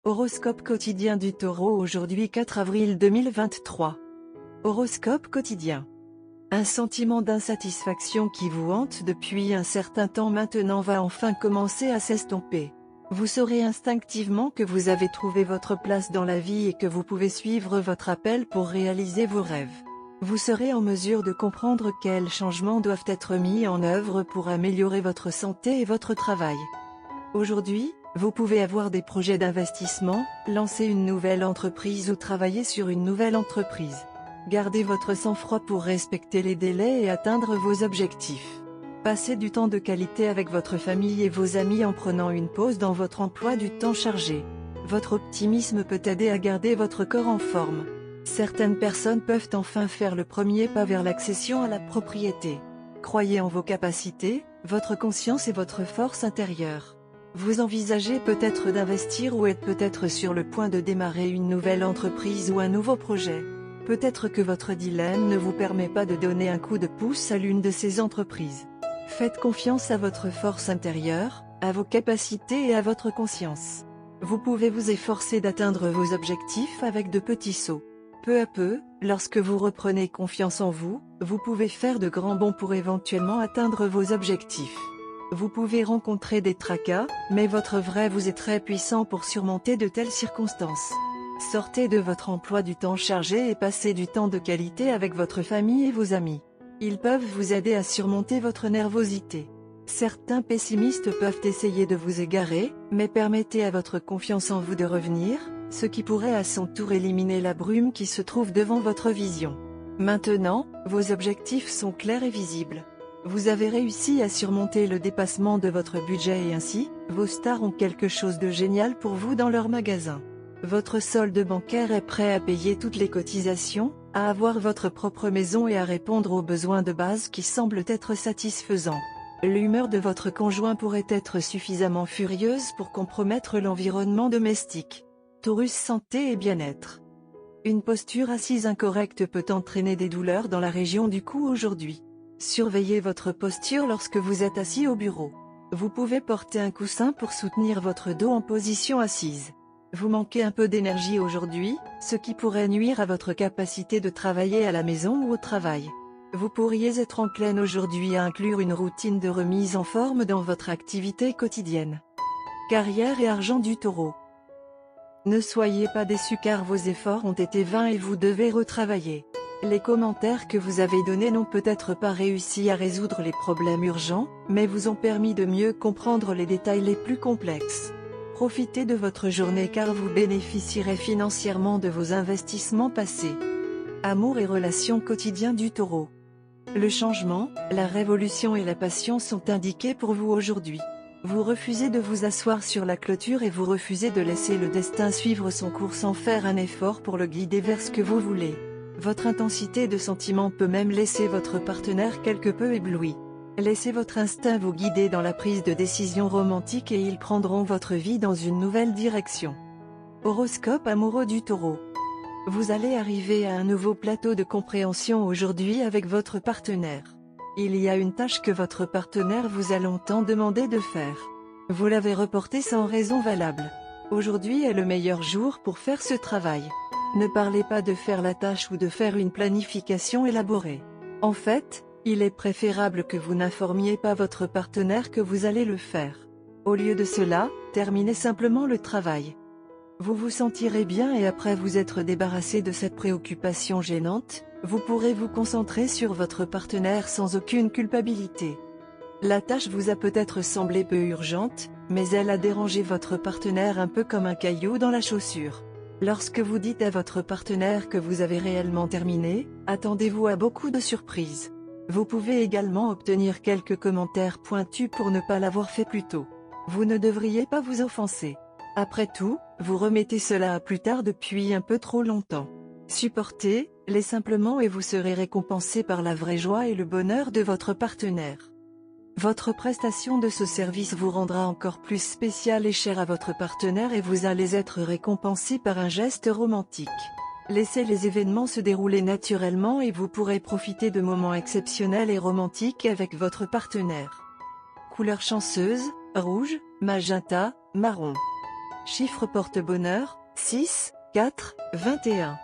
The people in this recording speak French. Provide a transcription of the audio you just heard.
Horoscope quotidien du Taureau aujourd'hui 4 avril 2023. Horoscope quotidien. Un sentiment d'insatisfaction qui vous hante depuis un certain temps maintenant va enfin commencer à s'estomper. Vous saurez instinctivement que vous avez trouvé votre place dans la vie et que vous pouvez suivre votre appel pour réaliser vos rêves. Vous serez en mesure de comprendre quels changements doivent être mis en œuvre pour améliorer votre santé et votre travail. Aujourd'hui, vous pouvez avoir des projets d'investissement, lancer une nouvelle entreprise ou travailler sur une nouvelle entreprise. Gardez votre sang-froid pour respecter les délais et atteindre vos objectifs. Passez du temps de qualité avec votre famille et vos amis en prenant une pause dans votre emploi du temps chargé. Votre optimisme peut aider à garder votre corps en forme. Certaines personnes peuvent enfin faire le premier pas vers l'accession à la propriété. Croyez en vos capacités, votre conscience et votre force intérieure. Vous envisagez peut-être d'investir ou êtes peut-être sur le point de démarrer une nouvelle entreprise ou un nouveau projet. Peut-être que votre dilemme ne vous permet pas de donner un coup de pouce à l'une de ces entreprises. Faites confiance à votre force intérieure, à vos capacités et à votre conscience. Vous pouvez vous efforcer d'atteindre vos objectifs avec de petits sauts. Peu à peu, lorsque vous reprenez confiance en vous, vous pouvez faire de grands bonds pour éventuellement atteindre vos objectifs. Vous pouvez rencontrer des tracas, mais votre vrai vous est très puissant pour surmonter de telles circonstances. Sortez de votre emploi du temps chargé et passez du temps de qualité avec votre famille et vos amis. Ils peuvent vous aider à surmonter votre nervosité. Certains pessimistes peuvent essayer de vous égarer, mais permettez à votre confiance en vous de revenir, ce qui pourrait à son tour éliminer la brume qui se trouve devant votre vision. Maintenant, vos objectifs sont clairs et visibles. Vous avez réussi à surmonter le dépassement de votre budget et ainsi, vos stars ont quelque chose de génial pour vous dans leur magasin. Votre solde bancaire est prêt à payer toutes les cotisations, à avoir votre propre maison et à répondre aux besoins de base qui semblent être satisfaisants. L'humeur de votre conjoint pourrait être suffisamment furieuse pour compromettre l'environnement domestique. Taurus santé et bien-être. Une posture assise incorrecte peut entraîner des douleurs dans la région du cou aujourd'hui. Surveillez votre posture lorsque vous êtes assis au bureau. Vous pouvez porter un coussin pour soutenir votre dos en position assise. Vous manquez un peu d'énergie aujourd'hui, ce qui pourrait nuire à votre capacité de travailler à la maison ou au travail. Vous pourriez être enclin aujourd'hui à inclure une routine de remise en forme dans votre activité quotidienne. Carrière et argent du Taureau. Ne soyez pas déçus car vos efforts ont été vains et vous devez retravailler. Les commentaires que vous avez donnés n'ont peut-être pas réussi à résoudre les problèmes urgents, mais vous ont permis de mieux comprendre les détails les plus complexes. Profitez de votre journée car vous bénéficierez financièrement de vos investissements passés. Amour et relations quotidiens du Taureau. Le changement, la révolution et la passion sont indiqués pour vous aujourd'hui. Vous refusez de vous asseoir sur la clôture et vous refusez de laisser le destin suivre son cours sans faire un effort pour le guider vers ce que vous voulez. Votre intensité de sentiment peut même laisser votre partenaire quelque peu ébloui. Laissez votre instinct vous guider dans la prise de décision romantique et ils prendront votre vie dans une nouvelle direction. Horoscope amoureux du Taureau. Vous allez arriver à un nouveau plateau de compréhension aujourd'hui avec votre partenaire. Il y a une tâche que votre partenaire vous a longtemps demandé de faire. Vous l'avez reportée sans raison valable. Aujourd'hui est le meilleur jour pour faire ce travail. Ne parlez pas de faire la tâche ou de faire une planification élaborée. En fait, il est préférable que vous n'informiez pas votre partenaire que vous allez le faire. Au lieu de cela, terminez simplement le travail. Vous vous sentirez bien et après vous être débarrassé de cette préoccupation gênante, vous pourrez vous concentrer sur votre partenaire sans aucune culpabilité. La tâche vous a peut-être semblé peu urgente, mais elle a dérangé votre partenaire un peu comme un caillou dans la chaussure. Lorsque vous dites à votre partenaire que vous avez réellement terminé, attendez-vous à beaucoup de surprises. Vous pouvez également obtenir quelques commentaires pointus pour ne pas l'avoir fait plus tôt. Vous ne devriez pas vous offenser. Après tout, vous remettez cela à plus tard depuis un peu trop longtemps. Supportez-les simplement et vous serez récompensé par la vraie joie et le bonheur de votre partenaire. Votre prestation de ce service vous rendra encore plus spécial et cher à votre partenaire et vous allez être récompensé par un geste romantique. Laissez les événements se dérouler naturellement et vous pourrez profiter de moments exceptionnels et romantiques avec votre partenaire. Couleur chanceuse, rouge, magenta, marron. Chiffre porte-bonheur, 6, 4, 21.